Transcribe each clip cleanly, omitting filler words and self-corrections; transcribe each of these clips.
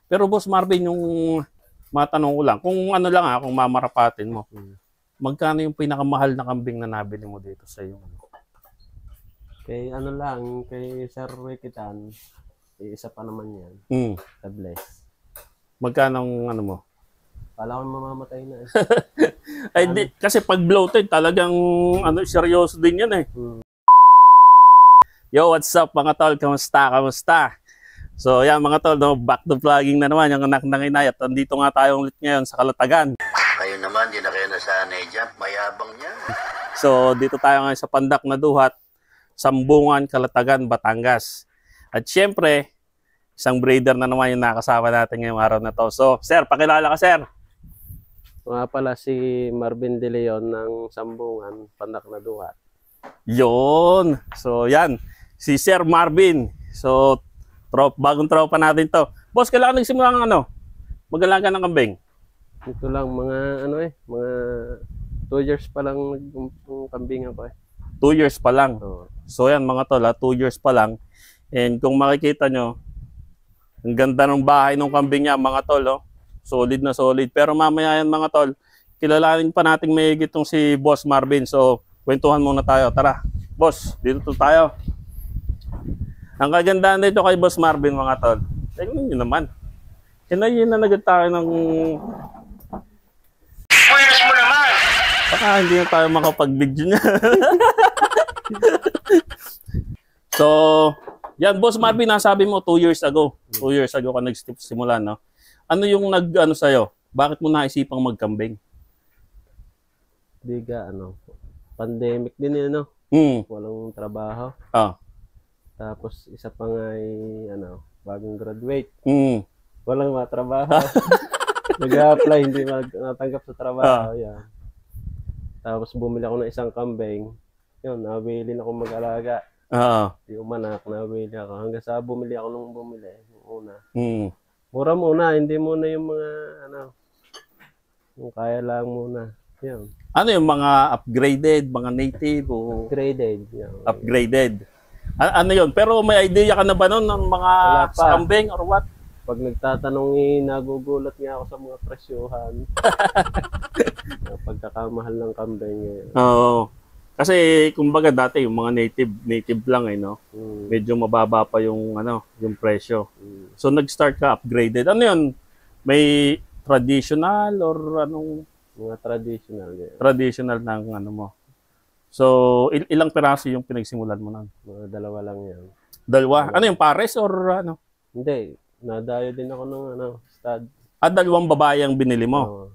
Pero Boss Marvin, yung matanong ko lang, kung ano lang kung mamarapatin mo, magkano yung pinakamahal na kambing na nabili mo dito sa iyo? Kay ano lang, kay Sir Rikitan, isa pa naman yan. Sa Bless. Magkano ang ano mo? Kala ko mamamatay na eh. Ay, di, kasi pag bloated, talagang seryoso din yan eh. Yo, what's up mga tol? Kamusta? So, yan mga tol, no? Back to vlogging na naman, yung anak ng inay. At andito nga tayo ulit ngayon sa Kalatagan. Kayo naman, di na kayo nasanay dyan. Mayabang niya. So, dito tayo ngayon sa Pandak na Duhat, Sambungan, Kalatagan, Batangas. At syempre, isang breeder na naman yung nakasama natin ngayong araw na to. So, sir, pakilala ka, sir. Nga pala si Marvin De Leon ng Sambungan, Pandak na Duhat. Yun. So, yan. Si Sir Marvin. So, bagong tropa natin to. Boss, kailangan nagsimula ng mag-alaga ng kambing. Ito lang, mga 2 years pa lang kambing ako eh. 2 years pa lang. Oo. So, yan mga tol, 2 years pa lang. And kung makikita nyo, ang ganda ng bahay ng kambing niya, mga tol, oh. Solid na solid. Pero mamaya yan mga tol, kilalanin pa natin mayigit itong si Boss Marvin. So, kwentuhan muna tayo. Tara, boss, dito tayo. Ang kagandahan nito kay Boss Marvin, mga tol, tingnan nyo naman. Kinayin na nagad tayo ng... Pwes mo naman! Baka hindi na tayo makapag-video niya. So, yan, Boss Marvin, nasabi mo 2 years ago. 2 years ago ka nagsimula, no? Ano yung sa'yo? Bakit mo naisipang magkambing? Pandemic din yun, no? Walang trabaho. Tapos, isa pa nga bagong graduate. Walang matrabaho. Nag-a-apply, hindi natanggap sa trabaho. Yan. Tapos, bumili ako ng isang kambing. Yun, nabili na akong mag-alaga. Yung manak, nabili ako. Hanggang sa bumili ako nung bumili. Yung una. Mura muna, hindi muna yung mga, yung kaya lang muna. Yan. Ano yung mga upgraded, mga native? O... Upgraded. Yan. Upgraded. Ano yun? Pero may idea ka na ba nun ng mga kambing or what? Pag nagtatanong, nagugulat nga ako sa mga presyuhan. Pagkakamahal ng kambing. Oo. Kasi kumbaga dati yung mga native lang no. Medyo mababa pa yung yung presyo. So nag-start ka upgraded. Ano yun? May traditional or anong mga traditional? Traditional ng mo. So ilang piraso yung pinagsimulan mo nun? Mga 2 lang yan. 2? Ano yung pares or ano? Hindi, nadayo din ako ng stud. 2 babae ang binili mo?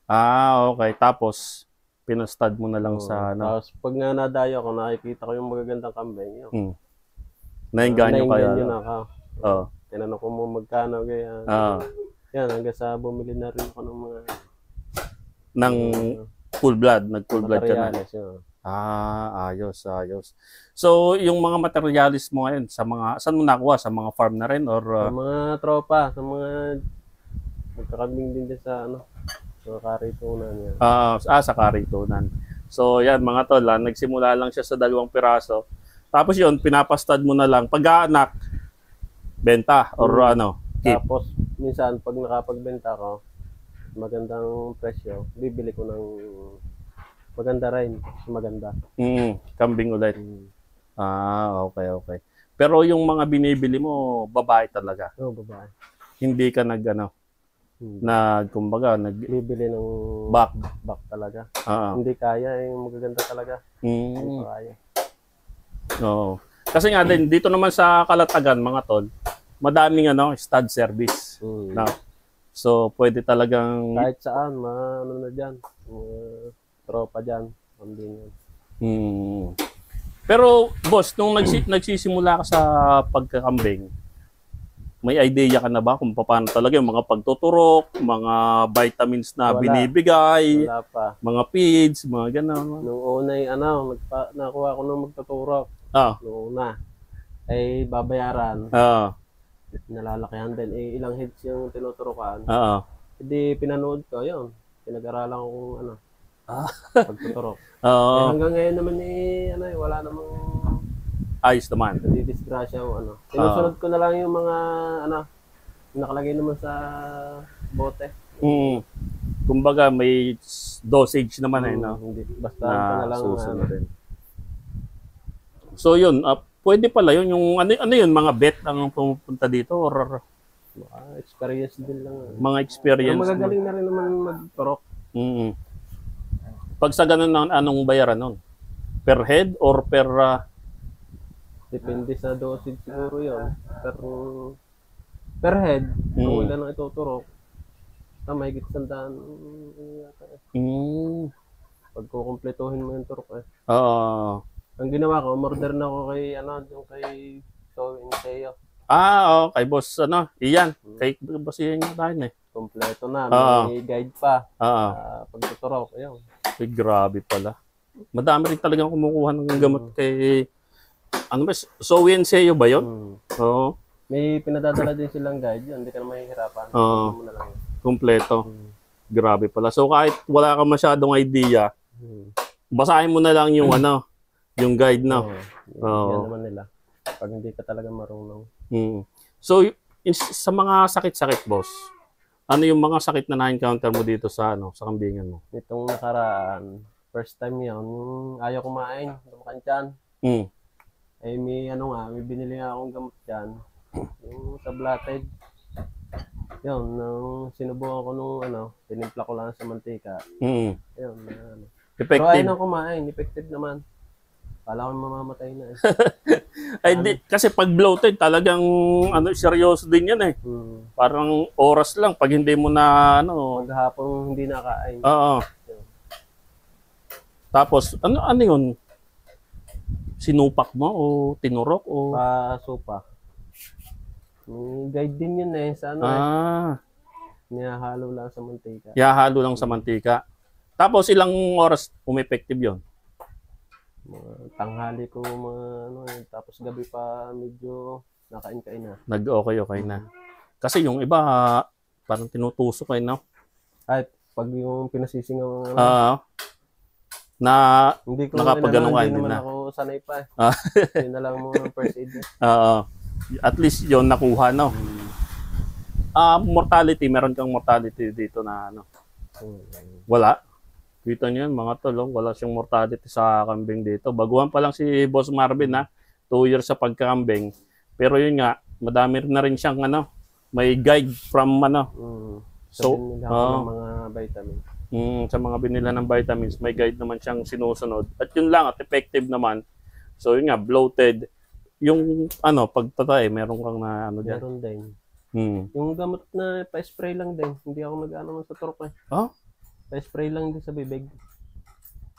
Okay. Tapos pinastad mo na lang sa Tapos pag nga nadayo ako, nakikita ko yung magagandang kambing. Nainganyo kayo. Nainganyo na ako. Tinanong ko mo magkano kaya. Yan, hanggang sa bumili na rin ako ng mga... Ng full blood. Nag-full blood ka na. Ayos. Ayos. So, yung mga materialis mo ngayon, saan mo nakuha? Sa mga farm na rin? Or, sa mga tropa, sa mga... Magkakambing din dyan sa sa karitunan yan. Sa karitunan. So, yan mga tol, nagsimula lang siya sa 2 piraso. Tapos yun, pinapastad mo na lang. Pag-aanak, benta or keep. Tapos, minsan, pag nakapagbenta ko, magandang presyo, bibili ko ng maganda rin. Maganda. Kambing ulit. Okay. Pero yung mga binibili mo, babae talaga? Oo, babae. Hindi ka bibili ng back talaga. Hindi kaya, yung magaganda talaga. Hindi kaya. Oo. Kasi nga din, dito naman sa Kalatagan, mga tol, madaming stud service. So, pwede talagang... Kahit saan, na dyan. Tropa dyan. Kambingan. Pero, boss, nung nagsisimula ka sa pagkakambing, may idea ka na ba kung paano talaga yung mga pagtuturok, mga vitamins na binibigay, Wala pa. mga feeds, mga gano'n? Nung una nakuha ko nung magtuturok. Nung una, ay babayaran. Nalalakihan din. Ilang hits yung tinuturokan. Hindi pinanood ko, yun. Pinag-aralan ko kung pagtuturok. Hanggang ngayon naman wala namang ayos naman. Nadidisgrasya o Sinusunod ko na lang yung mga nakalagay naman sa bote. Kumbaga may dosage naman no? Hindi, basta pa na lang susunodin. So yun, pwede pala yun, yung ano yun, mga vet ang pumupunta dito or experience din lang. Mga experience. Pero magagaling na rin naman mag-turok. Pag sa ganun, anong bayaran nun? Per head or per... Depende sa dosage siguro yun. Per head, kung ilan ang ituturok, mahigit 100 yata. Pag kukumpletuhin mo yung turok ang ginawa ko, umorder na ako kay So Inseo. Okay, boss, iyan. Kay boss iyan yung tayo Kompleto na, may guide pa. Pagtuturok, ayun. Grabe pala. Madami rin talagang kumukuha ng gamot kay... So Inseo ba yun? Oo. May pinadadala din silang guide yun, hindi ka na mahihirapan. Kompleto. Grabe pala. So kahit wala ka masyadong idea, basahin mo na lang yung yung guide na. Yan naman nila. Pag hindi ka talaga marunong. So sa mga sakit-sakit, boss, ano yung mga sakit na na-encounter mo dito sa sa kambingan mo? Itong nakaraan, first time yun, ayaw kumain, lumakan tiyan. May binili nga akong gamot dyan. Yung tablated. Yun, nung sinubukan ko nung tinimpla ko lang sa mantika. Yun, effective. Pero ayaw nang kumain, effective naman. Kala ko mamamatay na kasi pag bloated, talagang seryoso din yan Parang oras lang pag hindi mo na maghapon hindi nakain. Tapos, ano yun? Sinupak mo o tinurok o? Pasupa. Guide din yun sa nihahalo lang sa mantika. Ihahalo lang sa mantika. Tapos ilang oras umepective yun? Tanghali ko tapos gabi pa medyo nakain-kain na. Nag-okay na. Kasi yung iba parang tinutusok Ay, pag yung pinasisingaw na hindi ko nakapagano ka hindi naman ako sanay pa Yun na lang muna first aid. At least yon nakuha mortality, meron kang mortality dito na wala. Kita niyo mga tol, wala siyang mortality sa kambing dito. Baguhan pa lang si Boss Marvin 2 years sa pagkakambing. Pero yun nga, madami na rin siyang may guide from So, mga vitamins. Sa mga binila ng vitamins, may guide naman siyang sinusunod. At yun lang, at effective naman. So yun nga, bloated. Yung pagtatay, meron kang dyan. Meron din. Yung gamot na pa-spray lang din. Hindi ako nag-ano sa turok Pa-spray lang din sa bibig.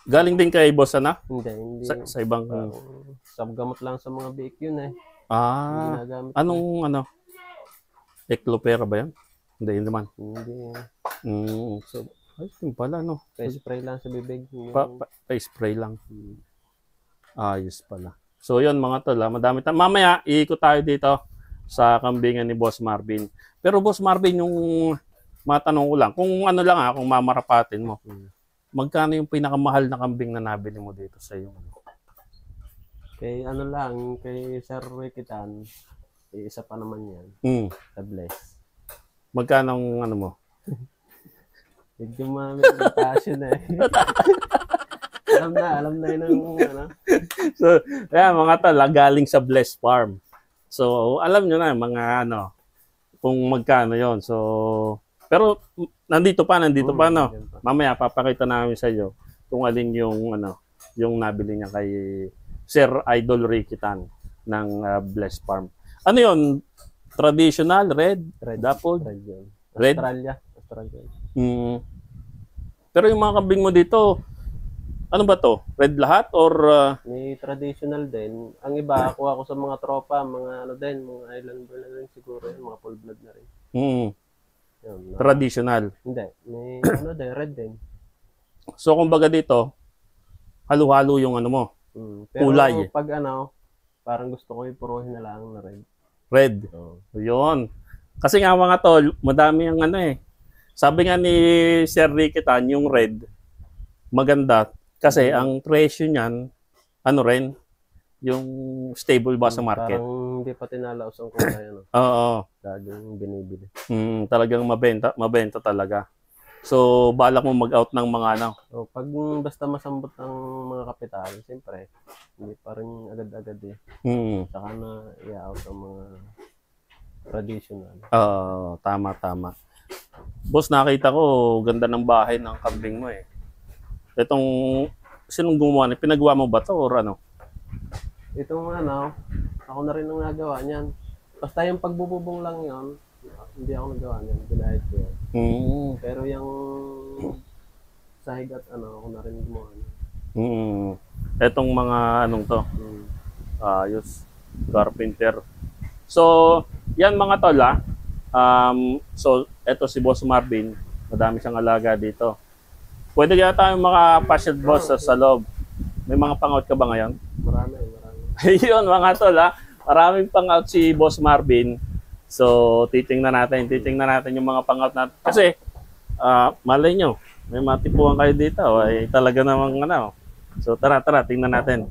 Galing din kay boss Hindi. Sa ibang... gamot lang sa mga biik yun Anong Eclopera ba yan? Hindi naman. Hindi. So, ayun pala Pa-spray lang sa bibig. Pa-spray lang. Ayos pala. So yun mga tol, madami mamaya iikot tayo dito sa kambingan ni Boss Marvin. Pero Boss Marvin, yung matanong ko lang, kung kung mamarapatin mo, magkano yung pinakamahal na kambing na nabili mo dito sa iyo? Kay kay Sir Rikitan, isa pa naman yan. Sa Bless. Magkano ang mo? Medyo passion alam na yun So, mga tol, galing sa Bless Farm. So, alam nyo na, mga kung magkano yon. So, pero nandito pa Mamaya papakita namin sa iyo kung alin yung yung nabili niya kay Sir Idol Rikitan ng Bless Farm. Ano yon? Traditional red dappled? Red? Australia. Pero yung mga kambing mo dito, ano ba to? Red lahat or may traditional din. Ang iba kuha ko sa mga tropa, mga mga Islander na rin siguro, mga full blood na rin. Traditional. Hindi, may red din. So kumbaga dito, halo-halo yung mo. Pero kulay. Pag parang gusto ko ipuruhin na lang na red. Red. Yun. Kasi nga mga tol, madami ang Sabi nga ni Sir Rikitan, yung red, maganda. Kasi ang presyo niyan, Yung stable ba sa market? Parang hindi pa tinalaos ang kulay, ano. Oo. Laging binibili. Talagang mabenta talaga. So, balak mo mag-out ng mga ano? So, pag basta masambot ang mga kapital, siyempre, hindi pa rin agad-agad eh. Saka na i-out ang mga traditional. Tama. Boss, nakita ko, ganda ng bahay ng kambing mo eh. Itong, sinong gumawa? Pinagawa mo ba to or ano? Itong ano, ako na rin ang nagawa niyan. Basta yung pagbububong lang yon, hindi ako nagawa niyan, ginahit ko yan. Pero yung sahig at ano, ako na rin gumawa niyan. Etong mga anong to? Ayos. Carpenter. So, yan mga tol so, eto si Boss Marvin. Madami siyang alaga dito. Pwede kaya tayo makapasyal boss sa loob. May mga pang-out ka ba ngayon? Marami. Yun mga tol Maraming pang-out si Boss Marvin. So, titingnan natin yung mga pang-out natin. Kasi, malay nyo, may matipuan kayo dito. Ay, talaga namang ano. So, tara, tingnan natin.